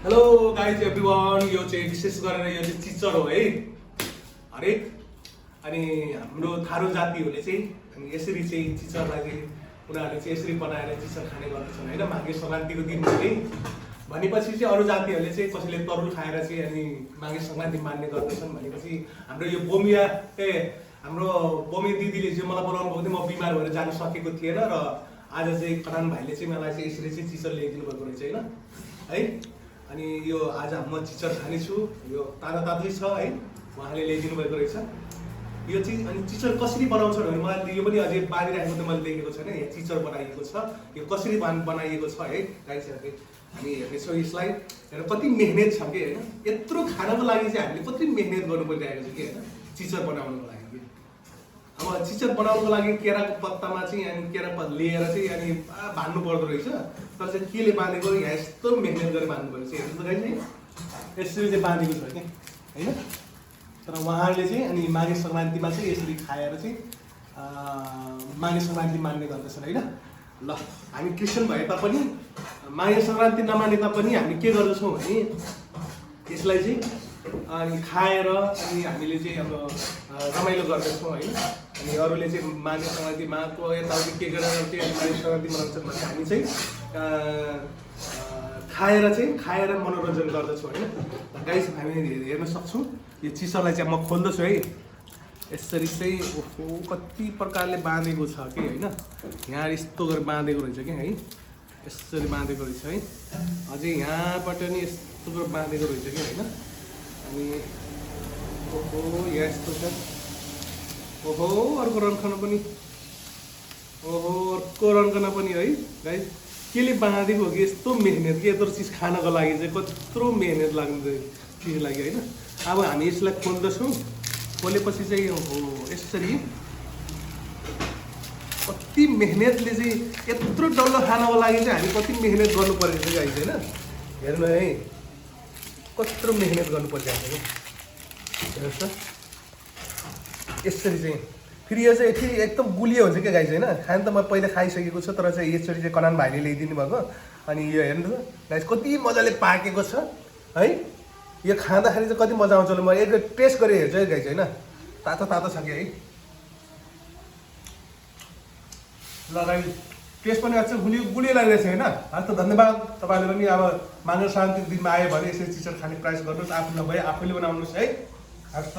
Hello guys everyone, यो चाहिँ विशेष गरेर यो चाहिँ चिचर हो है हरेक। अनि हाम्रो थारू जातिहरूले चाहिँ अनि यसरी चाहिँ चिचरलाई चाहिँ उनीहरूले चाहिँ यसरी बनाएर चिचर खाने गर्दछन् होइन, माघे सङ्क्रान्तिको दिन है। भनेपछि चाहिँ अरू जातिहरूले चाहिँ कसैले तरुल खाएर चाहिँ अनि माघे सङ्क्रान्ति मान्ने गर्दछन्। भनेपछि हाम्रो यो बोमिया हाम्रो बोमी दिदीले चाहिँ मलाई बोलाउनु भएको थियो, म बिमार भएर जानु सकेको थिएन र आज चाहिँ कनान भाइले चाहिँ मलाई चाहिँ यसरी चाहिँ चिचर ल्याइदिनु भएको रहेछ होइन है। अनि यो आज म चिचर खानेछु, यो ताजा ताजै छ है, उहाँले ल्याइदिनु भएको रहेछ यो चाहिँ। अनि चिचर कसरी बनाउँछ भने मलाई यो पनि अझै बाँधिरहेको त मैले देखेको छैन, यहाँ चिचर बनाइएको छ, यो कसरी बनाइएको छ है गाइसहरूले। हामी हेर्नेछौँ यसलाई, हेर कति मेहनत छ कि होइन। यत्रो खानको लागि चाहिँ हामीले कति मेहनत गर्नु परिरहेको छ कि होइन, चिचर बनाउनुको लागि। अब चिचर बनाउनुको लागि केराको पत्तामा चाहिँ अनि केरा लिएर चाहिँ अनि बाँध्नु पर्दो रहेछ। तर चाहिँ केले बाँधेको, यहाँ यस्तो मेहनत गरेर बाँध्नु परेको छ हेर्नु त गाइस है, यसरी चाहिँ बाँधेको छ क्या होइन। तर उहाँहरूले चाहिँ अनि माघे सङ्क्रान्तिमा चाहिँ यसरी खाएर चाहिँ माघे सङ्क्रान्ति मान्ने गर्दछन् होइन। ल हामी क्रिस्चियन भए तापनि माघे सङ्क्रान्ति नमाने तापनि हामी के गर्दछौँ भने यसलाई चाहिँ अनि खाएर अनि हामीले चाहिँ अब रमाइलो गर्दछौँ होइन। अनि अरूले चाहिँ माघे सङ्क्रान्तिमाको यताउति के गरेर चाहिँ माघे सङ्क्रान्ति मनाउँछन् भने हामी चाहिँ खाएर मनोरञ्जन गर्दछौँ होइन। गाइस हामी हेर्न सक्छौँ यो चिसरलाई चाहिँ म खोल्दछु है। यसरी चाहिँ ओहो कति प्रकारले बाँधेको छ कि होइन, यहाँ यस्तो गरेर बाँधेको रहेछ कि है, यसरी बाँधेको रहेछ है। अझै यहाँबाट नि यस्तो गरेर बाँधेको रहेछ कि होइन। अनि ओहो यहाँ यस्तो छ, ओहो अर्को रन्कन पनि, ओहो अर्को रन्कन पनि है गाइस। केले बाँधेको हो कि यस्तो मेहनत कि यत्रो चिज खानको लागि चाहिँ कत्रो मेहनत लाग्ने चिज लाग्यो होइन। अब हामी यसलाई खोल्दछौँ, खोलेपछि चाहिँ हो यसरी कति मेहनतले चाहिँ यत्रो डल्लो खानको लागि चाहिँ हामी कति मेहनत गर्नु परेको छ गाइस होइन। हेर्नु है कत्रो मेहनत गर्नु परिरहेको छ हेर्नुहोस् त। यसरी चाहिँ फेरि यो चाहिँ फेरि एकदम गुलियो हुन्छ क्या गाइस होइन। खान त म पहिला खाइसकेको छु, तर चाहिँ यसरी चाहिँ कनान भाइले ल्याइदिनु भएको। अनि यो हेर्नु त गाइस कति मजाले पाकेको छ है। यो खाँदाखेरि चाहिँ कति मजा आउँछ, म एक टेस्ट गरेर हेर्छु है गाइस होइन। तातो तातो छ कि है। ल गाइस टेस्ट पनि अझ गुलियो लागिरहेछ होइन। हस् त धन्यवाद। तपाईँहरूले पनि अब माघे सङ्क्रान्तिको दिनमा आयो भने यसरी चिचर खाने प्रयास गर्नुहोस्, आफू नभए आफैले बनाउनुहोस् है। हस् त।